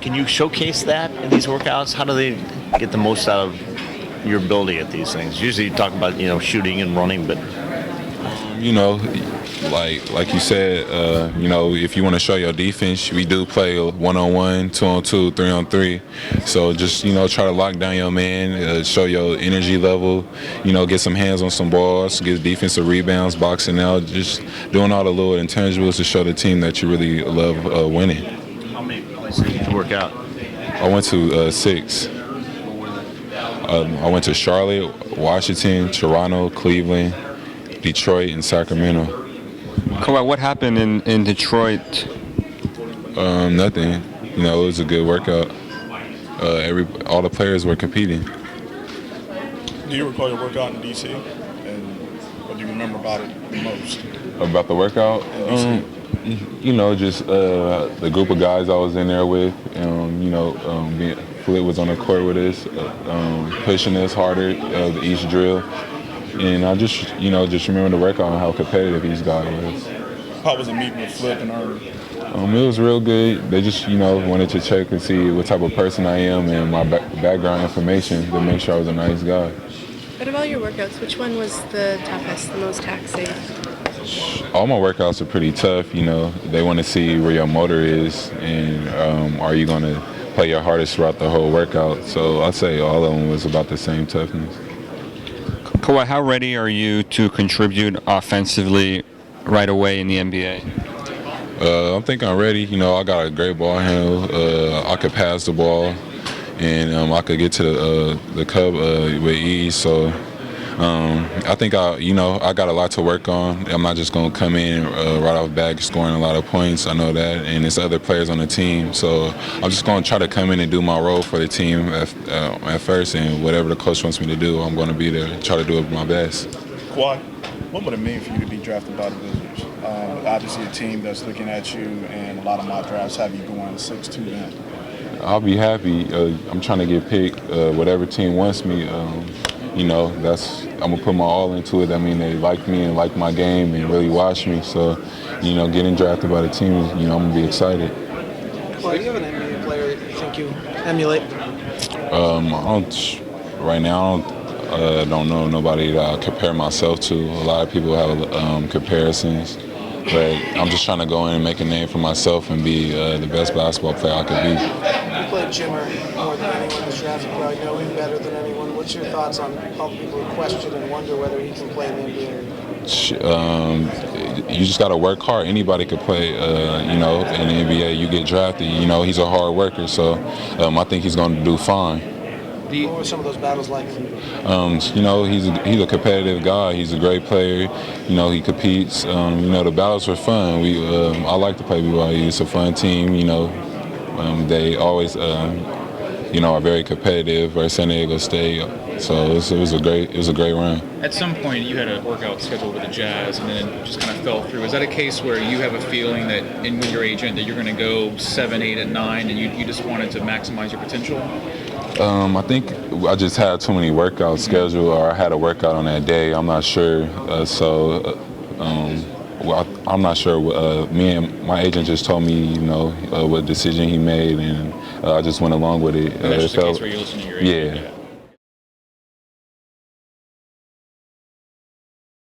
can you showcase that in these workouts? How do they get the most out of your ability at these things? Usually you talk about, shooting and running, but You know, like you said, if you want to show your defense, we do play 1-on-1, 2-on-2, 3-on-3. So just, try to lock down your man, show your energy level, get some hands on some balls, get defensive rebounds, boxing out, just doing all the little intangibles to show the team that you really love winning. how many places did you work out? I went to 6. I went to Charlotte, Washington, Toronto, Cleveland, Detroit, and Sacramento. Kawhi, what happened in Detroit? Nothing. It was a good workout. All the players were competing. Do you recall your workout in D.C.? And what do you remember about it the most? About the workout? Just the group of guys I was in there with. Flip was on the court with us, pushing us harder each drill. And I just remember the workout and how competitive these guys was. How was it meeting with Flip and Ernie? It was real good. They just, wanted to check and see what type of person I am and my background information to make sure I was a nice guy. What about your workouts? Which one was the toughest, the most taxing? All my workouts are pretty tough. They want to see where your motor is and are you going to play your hardest throughout the whole workout. So I'd say all of them was about the same toughness. Kawhi, how ready are you to contribute offensively right away in the NBA? I think I'm ready. I got a great ball handle. I could pass the ball, and I could get to the cup with ease. So I think I got a lot to work on. I'm not just going to come in right off the bat scoring a lot of points. I know that, and there's other players on the team. So I'm just going to try to come in and do my role for the team at first, and whatever the coach wants me to do, I'm going to be there, try to do it my best. Kawhi, what would it mean for you to be drafted by the Wizards? Obviously a team that's looking at you, and a lot of mock drafts have you going 6'2" then. I'll be happy. I'm trying to get picked. Whatever team wants me, I'm gonna put my all into it. I mean, they like me and like my game and really watch me. So, getting drafted by the team, I'm gonna be excited. Well, do you have an NBA player that you think you emulate? Right now, I don't know nobody that I compare myself to. A lot of people have comparisons, but I'm just trying to go in and make a name for myself and be the best basketball player I could be. You played Jimmer more than anyone in this draft. You probably know him better than anyone. What's your thoughts on how people question and wonder whether he can play in the NBA? You just got to work hard. Anybody could play, in the NBA. You get drafted. He's a hard worker, so I think he's going to do fine. What were some of those battles like? He's a competitive guy. He's a great player. He competes. The battles were fun. I like to play BYU. It's a fun team. They always, are very competitive. Versus San Diego State. So it was a great run. At some point, you had a workout scheduled with the Jazz, and then it just kind of fell through. Is that a case where you have a feeling that, with your agent, that you're going to go 7, 8, and 9, and you just wanted to maximize your potential? I think I just had too many workouts scheduled, or I had a workout on that day. I'm not sure. I'm not sure. Me and my agent just told me, what decision he made, and I just went along with it. And that's just a case where you listen to your agent. Yeah.